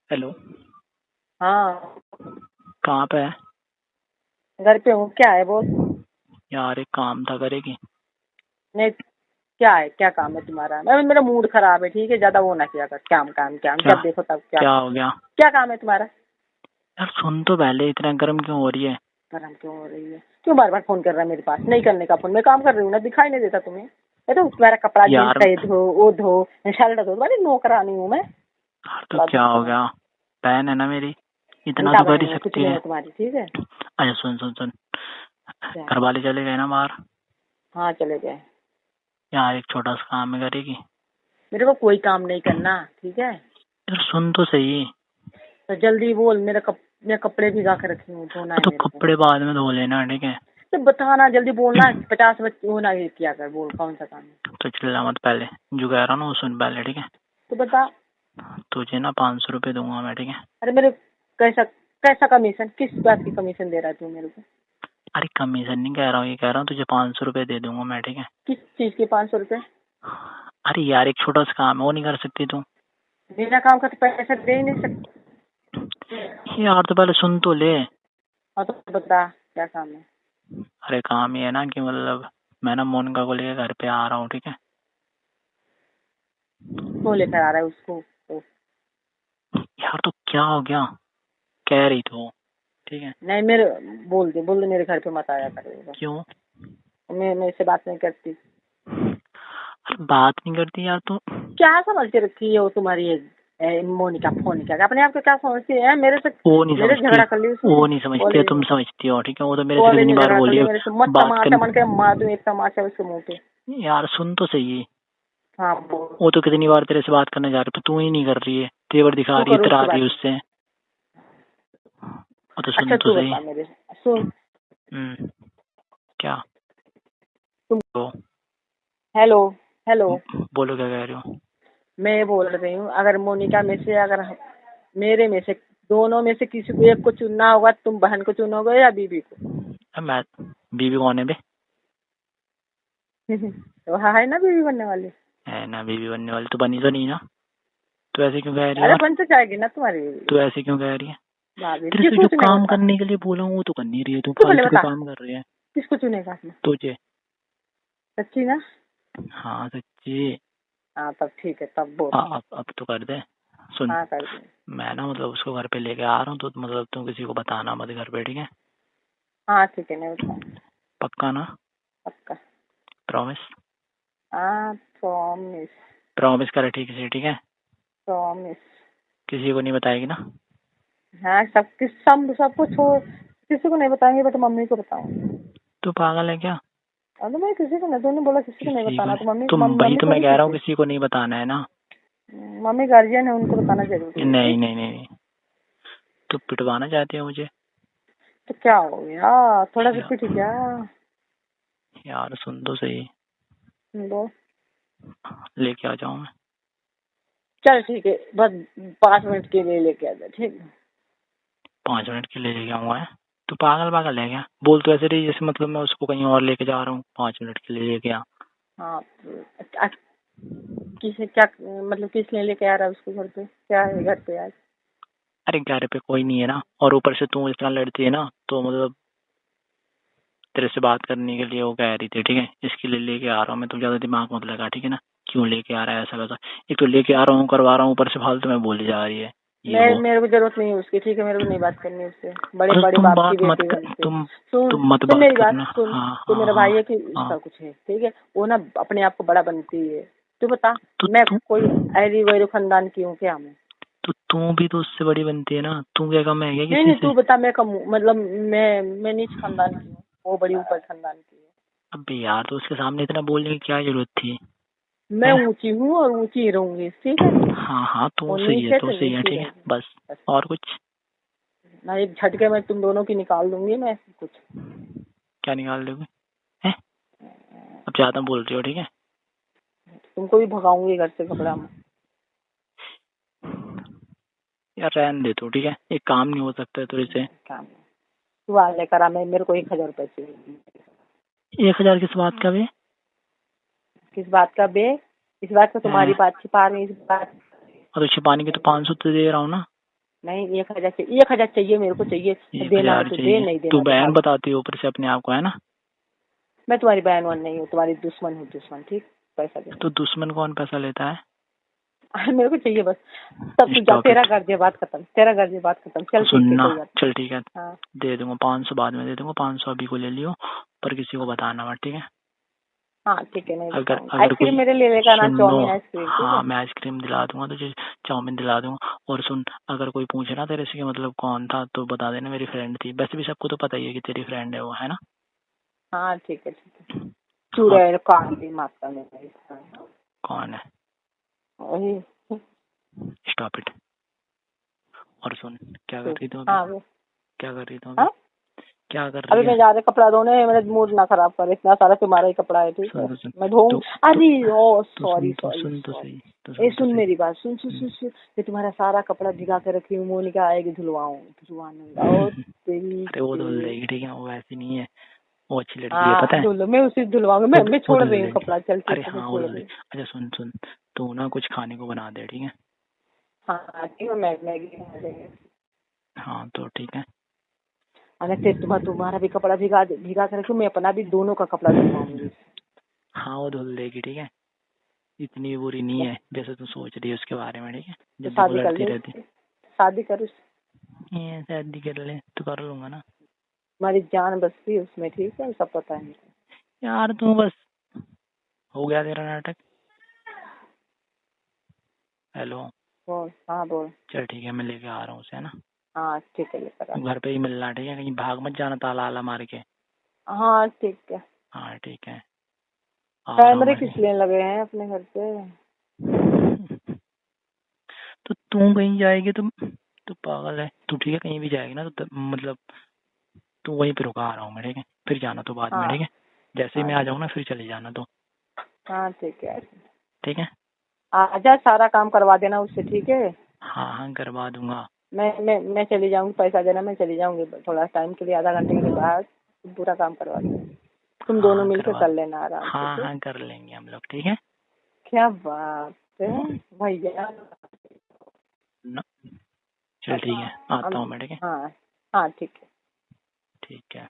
Hello. हाँ, कहाँ पे है? घर पे हूँ। क्या है बोल। यार एक काम था, करेगी? नहीं, क्या है? क्या काम है तुम्हारा? मेरा मूड खराब है, ठीक है? ज्यादा वो ना किया कर। काम काम काम, क्या? जब देखो तब क्या। क्या हो गया? क्या काम है तुम्हारा? यार सुन तो पहले, इतना गर्म क्यों हो रही है? गरम क्यों हो रही है? क्यों बार बार फोन कर रहा है मेरे पास? नहीं करने का फोन, मैं काम कर रही हूँ ना, दिखाई नहीं देता तुम्हें? ये तो तुम्हारा कपड़ा जींस यार का ये धो वो धो, शर्ट धो, तुम्हारी नौकरानी हूँ मैं। यार तो क्या हो गया? बहन है ना मेरी, इतना घंटा तो कर ही बहन है, सकती कितनी है। है तुम्हारी? ठीक है। अच्छा सुन सुन सुन, क्या? घर वाले चले गए ना बाहर। हाँ, चले गए। यार एक छोटा सा काम है, करेगी? मेरे को कोई काम नहीं करना, ठीक है? यार सुन तो सही। तो जल्दी बोल। मैं कपड़े भिगा के रखी हूँ, धोना है तो मेरे को। कपड़े बाद में धो लेना, ठीक है? तो बताना, जल्दी बोलना। 50 बच्चे होना, ये किया कर। बोल कौन सा काम है? तो चिल्ला मत, पहले जो कह रहा हूँ ना वो सुन पहले, ठीक है? तो बता। तुझे ना 500 रुपये दूंगा मैं, ठीक है? अरे मेरे, कैसा कैसा कमीशन? किस बात की कमीशन दे रहा है तू मेरे को? अरे कमीशन नहीं कह रहा हूँ, ये कह रहा हूँ तुझे 500 रुपये दे दूंगा मैं, ठीक है? किस चीज के 500 रुपए? अरे यार एक छोटा सा काम है, वो नहीं कर सकती तू? बिना काम का तो पैसा दे ही नहीं सकते। यार तो पहले सुन तो ले। हाँ, तो बता क्या काम है? अरे काम ये है ना कि मतलब मैं ना मोनिका को लेकर घर पे आ रहा हूँ, ठीक है? क्यों लेकर आ रहा है उसको? तो यार तो क्या हो गया? कह रही तो, ठीक है? नहीं, बोल दे मेरे घर पे मत आया करेगा। क्यों? मैं मेरे से बात नहीं करती। अरे बात नहीं करती यार तू? क्या समझ के रखी है वो तुम्हारी मोनिका फोनिका? अपने आप को क्या समझती है मेरे से? वो नहीं मेरे समझती। झगड़ा कर ली उसने। वो नहीं समझती है, बोले तुम समझती हो, ठीक है? वो तो मेरे से बोले कितनी नहीं, बार झगड़ा कर बोली ली है मेरे से। मत बात तमाचा मन के कर। मार दूं एक तमाचा उसके मुंह पे। यार सुन तो सही। हाँ, बोल। वो तो कितनी बार तेरे से बात करने जा रही, पर तू ही नहीं कर रही है, तेवर दिखा तू रही है, करो इतरा उसकी रही बात। है उससे। वो तो अच्छा, सुन तो तू सही। बता मेरे। सुन। क्या? तुम। तो हेलो। हेलो। बोलो, क्या कह रही हो? मैं बोल रही हूँ, अगर मोनिका में से, अगर मेरे में से, दोनों में से किसी को एक को चुनना होगा, तुम बहन को चुनोगे या बीबी को? मैं बीवी कौन है बे? तो हाँ, है ना बीबी बनने वाली। है ना बीवी बनने वाली, तो बनी तो नहीं ना? तो ऐसे क्यों कह रही है? अरे और बन तो जाएगी ना तुम्हारी बीबी। तो ऐसे क्यों कह रही है? भाभी तेरे से किसको जो चुनेगा काम बता। करने के लिए बोला हूँ वो तो कर नहीं रही है, तू तू पहले फालतू के बता, काम कर रही है। किसको चुनेगा अपने? तुझे। सच्ची ना? हाँ सच्ची। हाँ, तब ठीक है, तब बोल। अब तो कर दे। सुन, हाँ, कर दूँ। मैं ना मतलब उसको घर पे लेके आ रहा हूँ, तो मतलब तू किसी को बताना मत घर पे, ठीक है? हाँ, ठीक है, नहीं बताऊँ। पक्का ना? पक्का। प्रॉमिस? हाँ, प्रॉमिस। प्रॉमिस करे ठीक से, ठीक है? प्रॉमिस। किसी को नहीं बताएगी ना? हाँ, सबको छोड़। किसी को नहीं बताएंगे, बट मम्मी को बताऊंगी। तू पागल है क्या? अरे मैं किसी को नहीं, तूने बोला किसी को नहीं किसी को बताना, तो नहीं, मम्मी तुम वही मम्मी तो मैं थोड़ी कह रहा ठीक हूँ, है। किसी को नहीं बताना है ना? मम्मी गार्जियन है, उनको बताना जरूरी है, नहीं ठीक। नहीं नहीं नहीं। तू पिटवाना चाहती है मुझे? तो क्या हो गया? थोड़ा सा पीटी क्या? यार सुन तो सही। बोल। लेके आ जाऊँ मैं? चल ठीक है, बस 5 मिनट के लिए लेके आ जा, ठीक है? 5 मिनट के लिए लेके आऊंगा? तू पागल पागल है क्या? बोल तो ऐसे रही जैसे मतलब मैं उसको कहीं और लेके जा रहा हूँ, 5 मिनट के लिए लेके आ। हाँ, किसे क्या? मतलब किस लिए लेके आ रहा है उसको घर पे? क्या है घर पे आज? अरे घर पे कोई नहीं है ना, और ऊपर से तू इस तरह लड़ती है ना, तो मतलब तेरे से बात करने के लिए वो कह रही थी, ठीक है? इसके लिए लेके आ रहा हूँ मैं, तू ज्यादा दिमाग मत लगा, ठीक है ना? क्यों लेके आ रहा है ऐसा वैसा? एक तो लेके आ रहा हूँ, करवा रहा हूँ, ऊपर से फालतू में बोली जा रही है ये वो। मेरे को जरूरत नहीं है उसकी, ठीक है? मेरे को नहीं बात करनी उससे। बड़े अरे बड़े तुम बाप की बात मत बेटी कर, बनते। सुन। तुम मत सुन बात मेरी बात, करना। सुन। हाँ तो हाँ मेरा हाँ भाई है कि हाँ। उसका कुछ है, ठीक है? वो ना अपने आप को बड़ा बनती है। तू बता। तो मैं तू कोई ऐरी वैरी खानदान की हूँ क्या मैं? तो तू भी तो उससे बड़ी बनती है ना, तू क्या कम है क्या नहीं किसी नहीं, से? तू बता। मैं कम मतलब मैं नीच खानदान की हूँ, वो बड़ी ऊपर खानदान की है। अबे यार तो उसके सामने इतना बोलने की क्या जरूरत थी? मैं है? ऊंची हूँ और ऊंची ही रहूंगी, ठीक है? हाँ हाँ, तो वो सही है, नीचे तो से सही है, नीची ठीक है, रहेगी। बस। बस। और कुछ? ना एक झटके में तुम दोनों की निकाल दूंगी मैं कुछ। क्या निकाल दोगे? है? अब ज्यादा बोल रही हो, ठीक है? तुमको भी भगाऊंगी घर से, घबरा मत। यार रहने दे तू, ठीक है? एक काम नहीं हो सकता है तो इसे। काम तू आ लेकर आ। मैं मेरे को 1,000 रुपए चाहिए। 1,000 किस बात का बे? किस बात का बे? इस बात को तुम्हारी हैं? बात छिपा रही, इस बात। और तो छिपाने की तो 500 तो दे रहा हूँ ना। नहीं 1,000 चाहिए, 1,000 चाहिए मेरे को, चाहिए। देना हो तो दे, नहीं देना तू तो बहन भाग। बताती है ऊपर से अपने आप को, है ना? मैं तुम्हारी बहन वन नहीं हूँ, तुम्हारी दुश्मन हूँ, दुश्मन। ठीक, पैसा दे। तो दुश्मन कौन पैसा लेता है? मेरे को चाहिए बस। तब तू जा, Stop तेरा it. कर दिया, बात खत्म, तेरा कर दिया, बात खत्म। चल ठीक है, सुनना, कोई बात चल ठीक है, नहीं। हाँ दे दूंगा 500, बाद में दे दूंगा 500, अभी को ले लियो, पर किसी को बताना मत, ठीक है? हाँ ठीक है, नहीं अगर बताऊंगी। अगर आइसक्रीम कोई, मेरे ले लेगा ना, सुन लो, चाउमीन आइसक्रीम, ठीक हाँ है। मैं आइसक्रीम दिला दूंगा तुझे, चाउमीन दिला दूंगा। और सुन, अगर कोई पूछे ना तेरे से कि मतलब कौन था, तो बता देना मेरी फ्रेंड थी। वैसे भी सबको तो पता ही है कि तेरी फ्रेंड है वो, है ना? हाँ ठीक है, ठीक है। हाँ, चूड़े कान दी माता में। कौन है? वही। Stop it. और सुन, क्या कर रही तू अभी? हाँ वो। क्या कर रही तू अभी? हाँ क्या कर अभी रही मैं है? जा रही कपड़ा धोने, मेरा मूड ना खराब कर, इतना सारा तुम्हारा ही कपड़ा है, ठीक है। सुन तो सुन, मैं धोऊं। तू अरे ओ तू सॉरी सुन तो सॉरी सुन तो सॉरी। सही, तो ए सुन तो सुन सही। मेरी बात, सुन सुन सुन सुन। ये तुम्हारा सारा कपड़ा भिगा के रखी हूँ, मोनिका आएगी धुलवाने। ओ तेरी अरे वो धुल के। देगी, ठीक है? वो वैसी नहीं है, वो अच्छी लड़की है, हाँ पता है? धुलो, मैं उसी धुलवाऊंगी। मैं वो छोड़ धुल रही हूँ देगी। कपड़ा, चल अरे ठीक है, मैं हाँ, वो छोड़ धुल रही देगी। हूँ। अच्छा सुन सुन, तू ना कुछ खाने को बना दे, ठीक है? हाँ ठीक है, मैगी बना देंगे। हाँ तो ठीक है। अरे तुम्हारा भी कपड़ा भिगा कर रखी हूँ, मैं अपना भी, दोनों का कपड़ा धुलवाऊंगी। हाँ वो धुल देगी, ठीक है? इतनी बुरी नहीं है जैसे तू सोच रही है उसके बारे में, ठीक है? तो जब देखो शादी कर लड़ती ले, रहती। शादी कर। ये शादी कर ले तो कर लूंगा ना। हमारी जान बसती है उसमें, ठीक है, सब पता है मुझे। यार तू बस, हो गया तेरा नाटक। हेलो। बोल, हाँ बोल। चल ठीक है, मैं लेके आ रहा हूँ उसे, है ना? हाँ ठीक है, लेकर आ। तू घर पे ही मिलना, ठीक है? कहीं भाग मत जाना ताला आला मार के। हाँ ठीक है। हाँ ठीक है, आ रहा हूँ कैमरे मैं। किस लिए लगे हैं अपने घर पे? तो तू कहीं जाएगी तो पागल है तू, ठीक है? कहीं भी जाएगी ना तो मतलब तू वहीं पे रुका, आ रहा हूँ मैं, ठीक है? फिर जाना तो बाद में, हाँ ठीक है? जैसे ही हाँ मैं आ जाऊँ ना फिर चले जाना तो, हाँ ठीक है। ठीक है? आजा, सारा काम करवा देना उससे, ठीक है। हाँ हाँ करवा दूंगा। मैं चली जाऊंगी, पैसा देना, मैं चली जाऊंगी थोड़ा टाइम के लिए, आधा घंटे के लिए बाहर। पूरा काम करवा देना, तुम हाँ दोनों हाँ मिलकर करवा, कर लेना आराम से, हाँ ठीक। हाँ कर लेंगे हम लोग, ठीक है? क्या बात है भैया। न- चल ठीक है, आता हूँ मैं, ठीक है? हाँ हाँ ठीक है। ठीक है।